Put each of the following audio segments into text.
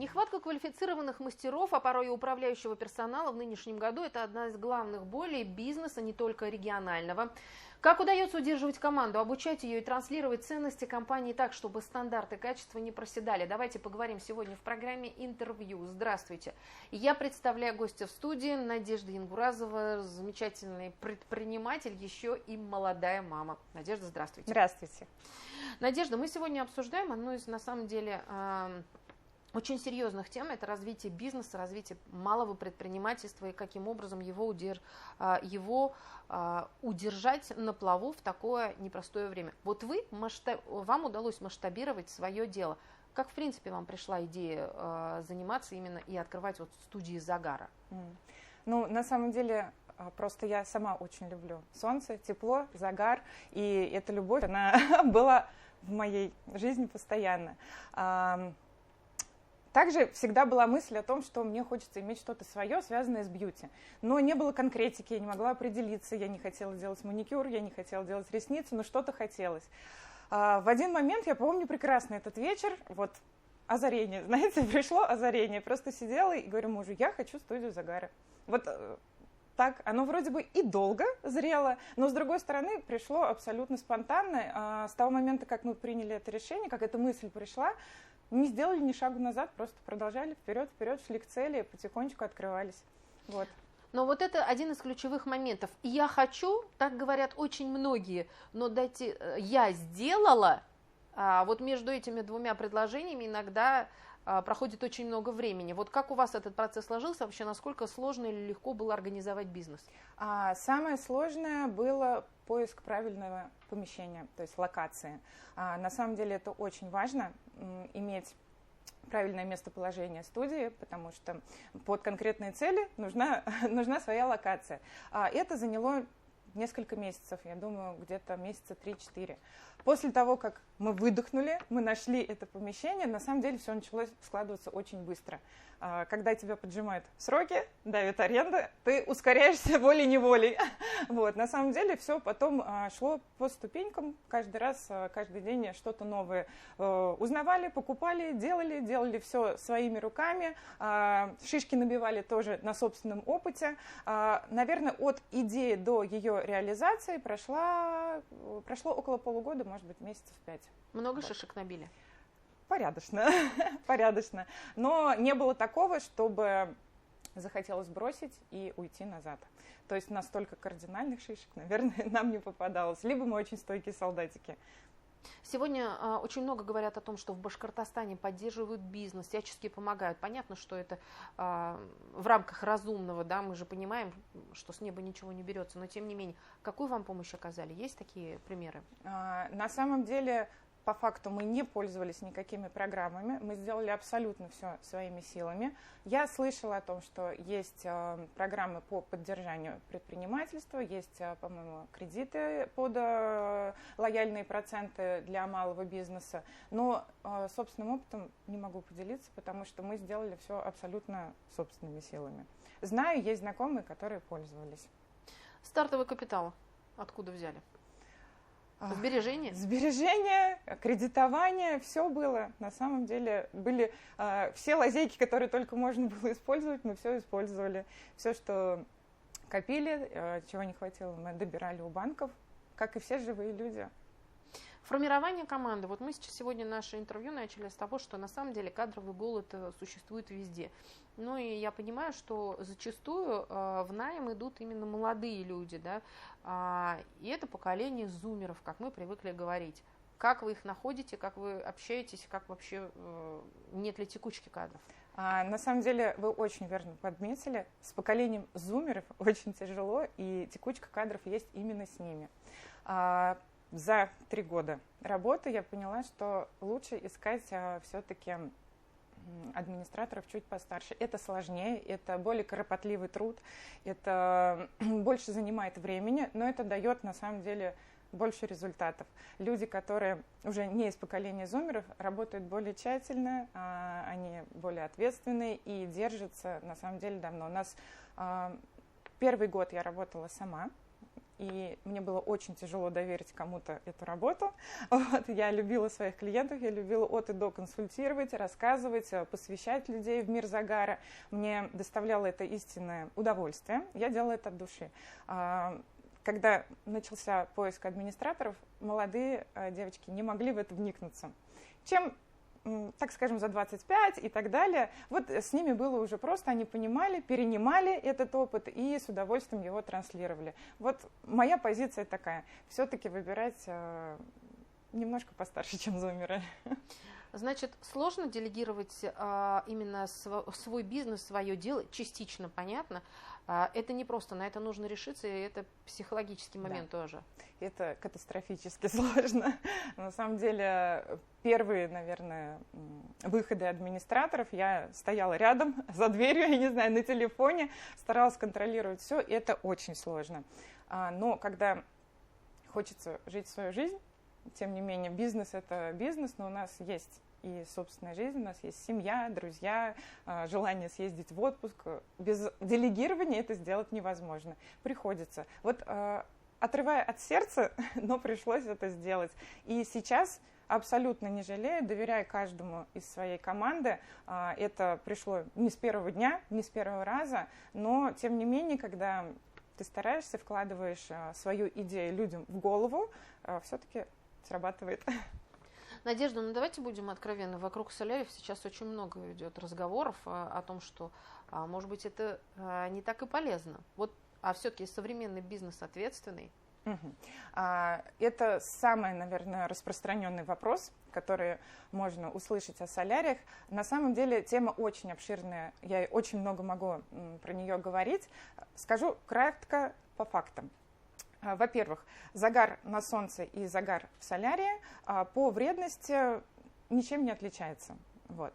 Нехватка квалифицированных мастеров, а порой и управляющего персонала в нынешнем году – это одна из главных болей бизнеса, не только регионального. Как удается удерживать команду, обучать ее и транслировать ценности компании так, чтобы стандарты качества не проседали? Давайте поговорим сегодня в программе «Интервью». Здравствуйте. Я представляю гостя в студии Надежда Янгуразова, замечательный предприниматель, еще и молодая мама. Надежда, здравствуйте. Здравствуйте. Надежда, мы сегодня обсуждаем одну из, на самом деле, очень серьезных тем. Это развитие бизнеса, развитие малого предпринимательства и каким образом его удержать на плаву в такое непростое время. Вот вам удалось масштабировать свое дело. Как, в принципе, вам пришла идея заниматься именно и открывать вот студии загара? Ну, на самом деле, просто я сама очень люблю солнце, тепло, загар, и эта любовь, она была в моей жизни постоянно. Также всегда была мысль о том, что мне хочется иметь что-то свое, связанное с бьюти. Но не было конкретики, я не могла определиться, я не хотела делать маникюр, я не хотела делать ресницы, но что-то хотелось. В один момент, я помню прекрасно этот вечер, вот озарение, знаете, пришло озарение. Просто сидела и говорю мужу, я хочу студию загара. Вот так, оно вроде бы и долго зрело, но с другой стороны пришло абсолютно спонтанно. С того момента, как мы приняли это решение, как эта мысль пришла, не сделали ни шагу назад, просто продолжали вперед, шли к цели, потихонечку открывались. Вот. Но вот это один из ключевых моментов. Я хочу, так говорят очень многие, но дайте, я сделала, вот между этими двумя предложениями иногда проходит очень много времени. Вот как у вас этот процесс сложился, вообще насколько сложно или легко было организовать бизнес? Самое сложное было поиск правильного помещения, то есть локации. На самом деле это очень важно, иметь правильное местоположение студии, потому что под конкретные цели нужна своя локация. Это заняло несколько месяцев, я думаю, где-то месяца 3-4. После того, как мы выдохнули, мы нашли это помещение, на самом деле все началось складываться очень быстро. Когда тебя поджимают сроки, давит аренда, ты ускоряешься волей-неволей. Вот, на самом деле все потом шло по ступенькам, каждый раз, каждый день что-то новое узнавали, покупали, делали все своими руками, шишки набивали тоже на собственном опыте. Наверное, от идеи до ее реализации прошло около полугода, может быть, месяцев 5. Много шишек набили? Порядочно, порядочно. Но не было такого, чтобы захотелось бросить и уйти назад. То есть настолько кардинальных шишек, наверное, нам не попадалось. Либо мы очень стойкие солдатики. Сегодня очень много говорят о том, что в Башкортостане поддерживают бизнес, всячески помогают. Понятно, что это в рамках разумного, да, мы же понимаем, что с неба ничего не берется, но тем не менее, какую вам помощь оказали? Есть такие примеры? На самом деле, по факту мы не пользовались никакими программами, мы сделали абсолютно все своими силами. Я слышала о том, что есть программы по поддержанию предпринимательства, есть, по-моему, кредиты под лояльные проценты для малого бизнеса, но собственным опытом не могу поделиться, потому что мы сделали все абсолютно собственными силами. Знаю, есть знакомые, которые пользовались. Стартовый капитал откуда взяли? Сбережения? Сбережения, кредитование, все было. На самом деле были все лазейки, которые только можно было использовать, мы все использовали. Все, что копили, чего не хватило, мы добирали у банков, как и все живые люди. Формирование команды. Вот мы сегодня наше интервью начали с того, что на самом деле кадровый голод существует везде. Ну и я понимаю, что зачастую в найм идут именно молодые люди, да, и это поколение зумеров, как мы привыкли говорить. Как вы их находите, как вы общаетесь, как вообще нет ли текучки кадров? На самом деле вы очень верно подметили, с поколением зумеров очень тяжело, и текучка кадров есть именно с ними. За 3 года работы я поняла, что лучше искать все-таки администраторов чуть постарше. Это сложнее, это более кропотливый труд, это больше занимает времени, но это дает на самом деле больше результатов. Люди, которые уже не из поколения зумеров, работают более тщательно, они более ответственные и держатся на самом деле давно. У нас первый год я работала сама. и мне было очень тяжело доверить кому-то эту работу. Вот, я любила своих клиентов, я любила от и до консультировать, рассказывать, посвящать людей в мир загара. Мне доставляло это истинное удовольствие, я делала это от души. Когда начался поиск администраторов, молодые девочки не могли в это вникнуться. Чем, так скажем, за 25 и так далее, вот с ними было уже просто, они понимали, перенимали этот опыт и с удовольствием его транслировали. Вот моя позиция такая, все-таки выбирать немножко постарше, чем зумеры. Значит, сложно делегировать именно свой бизнес, свое дело, частично, понятно. Это не просто, на это нужно решиться, и это психологический момент тоже. Это катастрофически сложно. На самом деле, первые, наверное, выходы администраторов, я стояла рядом, за дверью, я не знаю, на телефоне, старалась контролировать все, и это очень сложно. Но когда хочется жить свою жизнь, тем не менее, бизнес – это бизнес, но у нас есть и собственная жизнь, у нас есть семья, друзья, желание съездить в отпуск. Без делегирования это сделать невозможно. Приходится. Вот отрывая от сердца, но пришлось это сделать. И сейчас абсолютно не жалею, доверяю каждому из своей команды. Это пришло не с первого дня, не с первого раза, но тем не менее, когда ты стараешься, вкладываешь свою идею людям в голову, все-таки срабатывает. Надежда, ну давайте будем откровенны. Вокруг соляриев сейчас очень много идет разговоров о том, что, может быть, это не так и полезно. Вот, а все-таки современный бизнес ответственный. Это самый, наверное, распространенный вопрос, который можно услышать о соляриях. На самом деле тема очень обширная, я очень много могу про нее говорить. Скажу кратко по фактам. Во-первых, загар на солнце и загар в солярии по вредности ничем не отличается. Вот.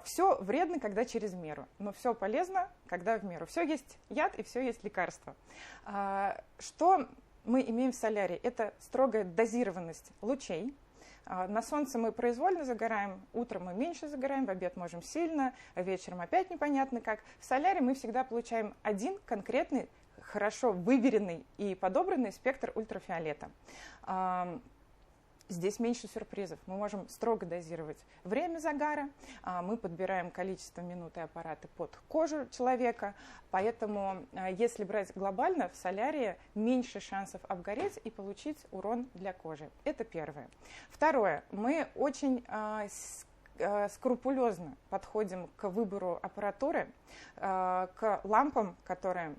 Все вредно, когда через меру, но все полезно, когда в меру. Все есть яд и все есть лекарство. Что мы имеем в солярии? Это строгая дозированность лучей. На солнце мы произвольно загораем, утром мы меньше загораем, в обед можем сильно, а вечером опять непонятно как. В солярии мы всегда получаем один конкретный, хорошо выверенный и подобранный спектр ультрафиолета. Здесь меньше сюрпризов. Мы можем строго дозировать время загара, мы подбираем количество минут и аппараты под кожу человека, поэтому если брать глобально, в солярии меньше шансов обгореть и получить урон для кожи. Это первое. Второе. Мы очень скрупулезно подходим к выбору аппаратуры, к лампам, которые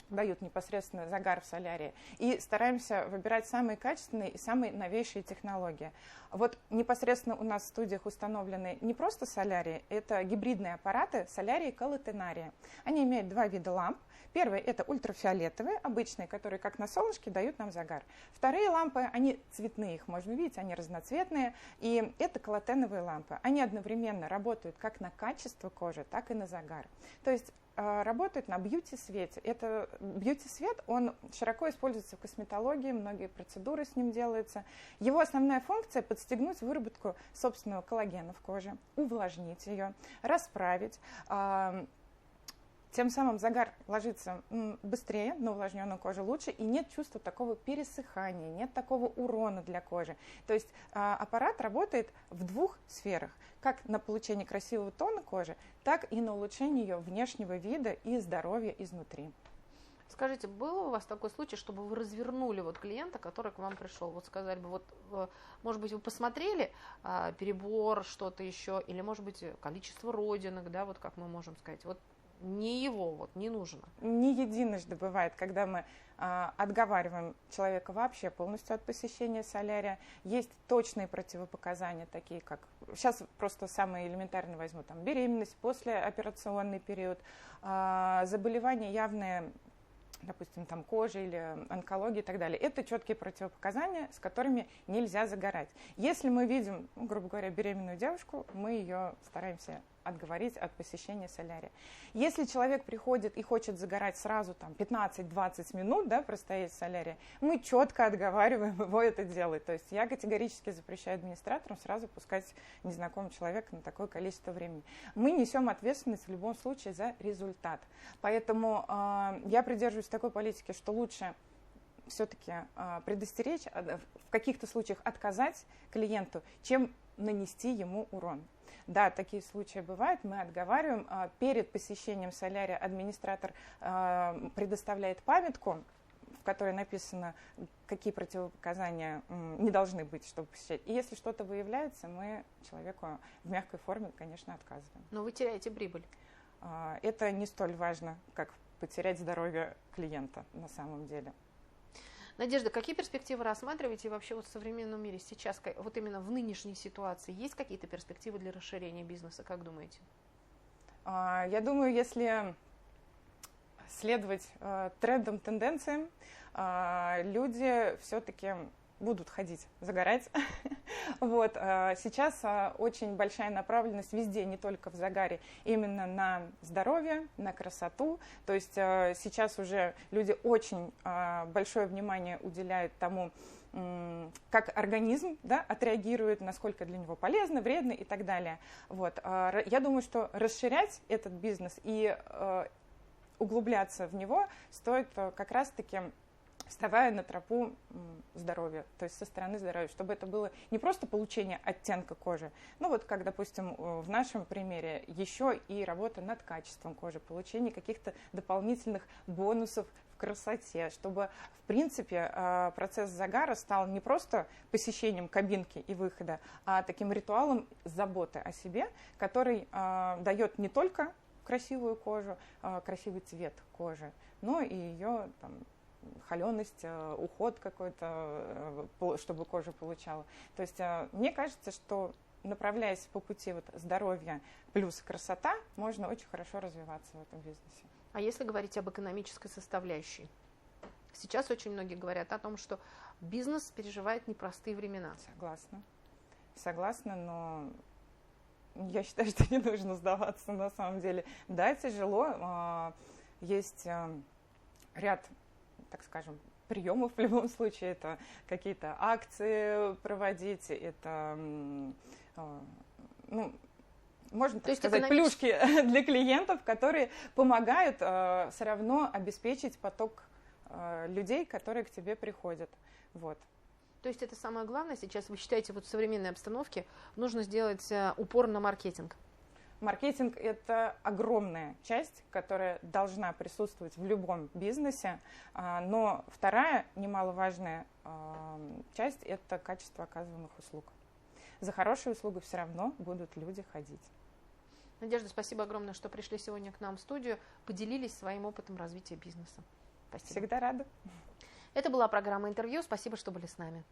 дают непосредственно загар в солярии, и стараемся выбирать самые качественные и самые новейшие технологии. Вот непосредственно у нас в студиях установлены не просто солярии, это гибридные аппараты солярии и колотенария. Они имеют два вида ламп. Первые – это ультрафиолетовые, обычные, которые как на солнышке дают нам загар. Вторые лампы, они цветные, их можно видеть, они разноцветные, и это колотеновые лампы. Они одновременно работают как на качество кожи, так и на загар. То есть работают на бьюти-свете. Это бьюти-свет, он широко используется в косметологии, многие процедуры с ним делаются. Его основная функция – подстегнуть выработку собственного коллагена в коже, увлажнить ее, расправить. Тем самым загар ложится быстрее, на увлажненную кожу лучше, и нет чувства такого пересыхания, нет такого урона для кожи. То есть аппарат работает в двух сферах, как на получение красивого тона кожи, так и на улучшение ее внешнего вида и здоровья изнутри. Скажите, был у вас такой случай, чтобы вы развернули вот клиента, который к вам пришел? Вот сказали бы, вот, может быть, вы посмотрели перебор, что-то еще, или, может быть, количество родинок, да, вот как мы можем сказать, вот не его, вот, не нужно. Не единожды бывает, когда мы отговариваем человека вообще полностью от посещения солярия. Есть точные противопоказания, такие как, сейчас просто самые элементарные возьму, там, беременность, послеоперационный период, заболевания явные, допустим, там кожи или онкологии и так далее. Это четкие противопоказания, с которыми нельзя загорать. Если мы видим, грубо говоря, беременную девушку, мы ее стараемся отговорить от посещения солярия. Если человек приходит и хочет загорать сразу там 15-20 минут, да, простоять в солярии, мы четко отговариваем его это делать. То есть я категорически запрещаю администраторам сразу пускать незнакомого человека на такое количество времени. Мы несем ответственность в любом случае за результат. Поэтому я придерживаюсь такой политики, что лучше все-таки предостеречь, в каких-то случаях отказать клиенту, чем нанести ему урон. Да, такие случаи бывают, мы отговариваем. Перед посещением солярия администратор предоставляет памятку, в которой написано, какие противопоказания не должны быть, чтобы посещать. И если что-то выявляется, мы человеку в мягкой форме, конечно, отказываем. Но вы теряете прибыль. Это не столь важно, как потерять здоровье клиента на самом деле. Надежда, какие перспективы рассматриваете вообще вот в современном мире сейчас, вот именно в нынешней ситуации? Есть какие-то перспективы для расширения бизнеса, как думаете? Я думаю, если следовать трендам, тенденциям, люди все-таки будут ходить, загорать. Вот. Сейчас очень большая направленность везде, не только в загаре, именно на здоровье, на красоту. То есть сейчас уже люди очень большое внимание уделяют тому, как организм, да, отреагирует, насколько для него полезно, вредно и так далее. Вот. Я думаю, что расширять этот бизнес и углубляться в него стоит как раз-таки вставая на тропу здоровья, то есть со стороны здоровья, чтобы это было не просто получение оттенка кожи, но вот как, допустим, в нашем примере еще и работа над качеством кожи, получение каких-то дополнительных бонусов в красоте, чтобы, в принципе, процесс загара стал не просто посещением кабинки и выхода, а таким ритуалом заботы о себе, который дает не только красивую кожу, красивый цвет кожи, но и ее там холеность, уход какой-то, чтобы кожа получала. То есть мне кажется, что направляясь по пути вот здоровья плюс красота, можно очень хорошо развиваться в этом бизнесе. А если говорить об экономической составляющей? Сейчас очень многие говорят о том, что бизнес переживает непростые времена. Согласна, но я считаю, что не нужно сдаваться на самом деле. Да, тяжело, есть ряд, так скажем, приемов в любом случае, это какие-то акции проводить, это, ну, можно так сказать, плюшки для клиентов, которые помогают все равно обеспечить поток людей, которые к тебе приходят. Вот. То есть это самое главное сейчас, вы считаете, вот в современной обстановке нужно сделать упор на маркетинг? Маркетинг – это огромная часть, которая должна присутствовать в любом бизнесе, но вторая немаловажная часть – это качество оказываемых услуг. За хорошую услугу все равно будут люди ходить. Надежда, спасибо огромное, что пришли сегодня к нам в студию, поделились своим опытом развития бизнеса. Спасибо. Всегда рада. Это была программа «Интервью». Спасибо, что были с нами.